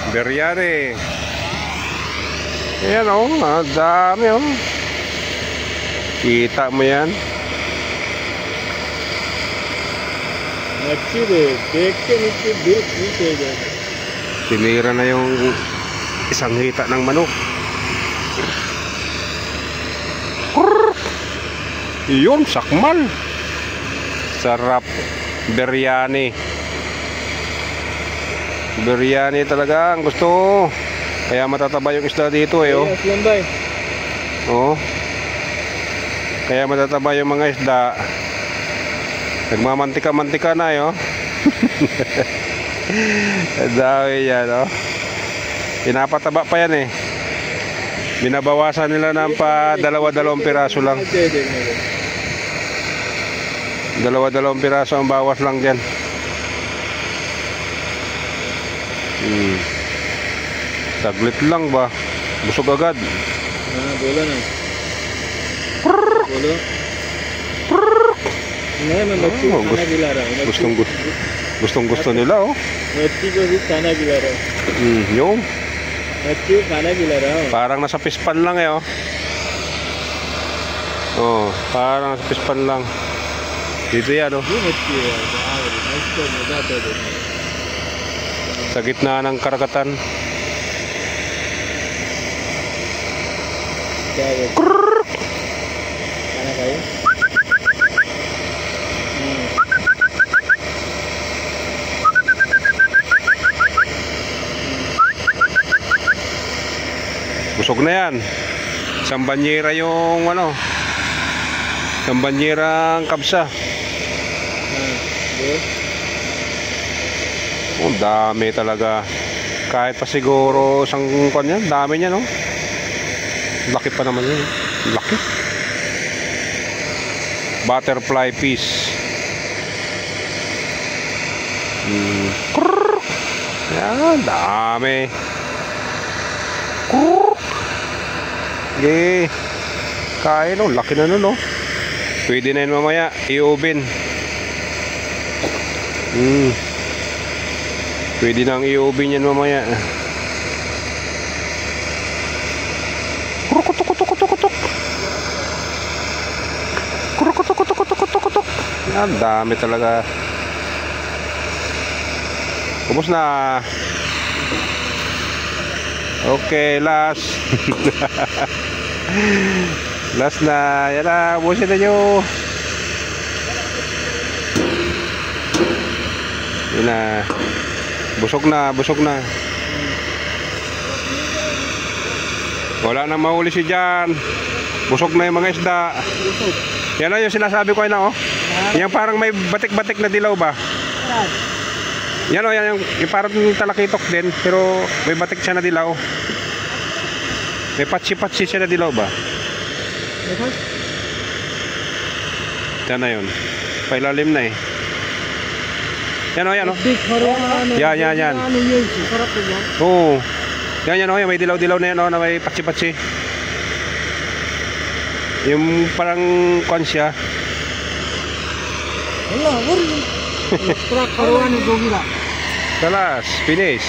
Biryani. Ayan o, dami o. Kita mo yan. Sinira na yung isang hita ng manok. Yun, sakmal. Sarap. Biryani. Biryani talaga ang gusto. Kaya matataba yung isda dito eh. Oh. Oh. Kaya matataba yung mga isda. Nagmamantika-mantika na eh. Oh. Dami yan oh. Pinapataba pa yan eh. Binabawasan nila ng pa dalawa-dalawang piraso lang. Dalawa-dalawang piraso ang bawas lang dyan. Saglit lang ba? Busog agad. Bola na. Bola. Gustong gusto nila oh. Yung parang nasa pispan lang eh oh. Oh, parang nasa pispan lang. Dito yan oh. Sa gitna ng karagatan. Kana kayo? Busog na yan. Isang banyera yung ano. Isang banyera ang kabsa. Oh, dami talaga. Kahit pa siguro isang kanya, dami niya no. Laki pa naman yun. Laki. Butterfly fish. Yan, dami. Okay. Kain oh, laki na nun oh. Pwede na yun mamaya, i-oven. Pwede nang i-oven yan mamaya. Kurukutuk. Yan, dami talaga. Ubos na. Okay, last. Last na. Yan na, ubusin na nyo. Yan na. Busog na. Wala nang mahuli si Jan. Busog na yung mga isda. Yan na yung sinasabi ko na oh. Yung parang may batik-batik na dilaw ba? Yan o, yan yung parang talakitok din. Pero may batik siya na dilaw. May patsi-patsi siya na dilaw ba? Yan na yun. Pailalim na eh. Yan o, yan o. Yan. Oo. Yan o, may dilaw-dilaw na yan o, na may patsi-patsi. Yung parang kwan siya. Wala, wala. Extra karuan yung gila. Kalas, finish.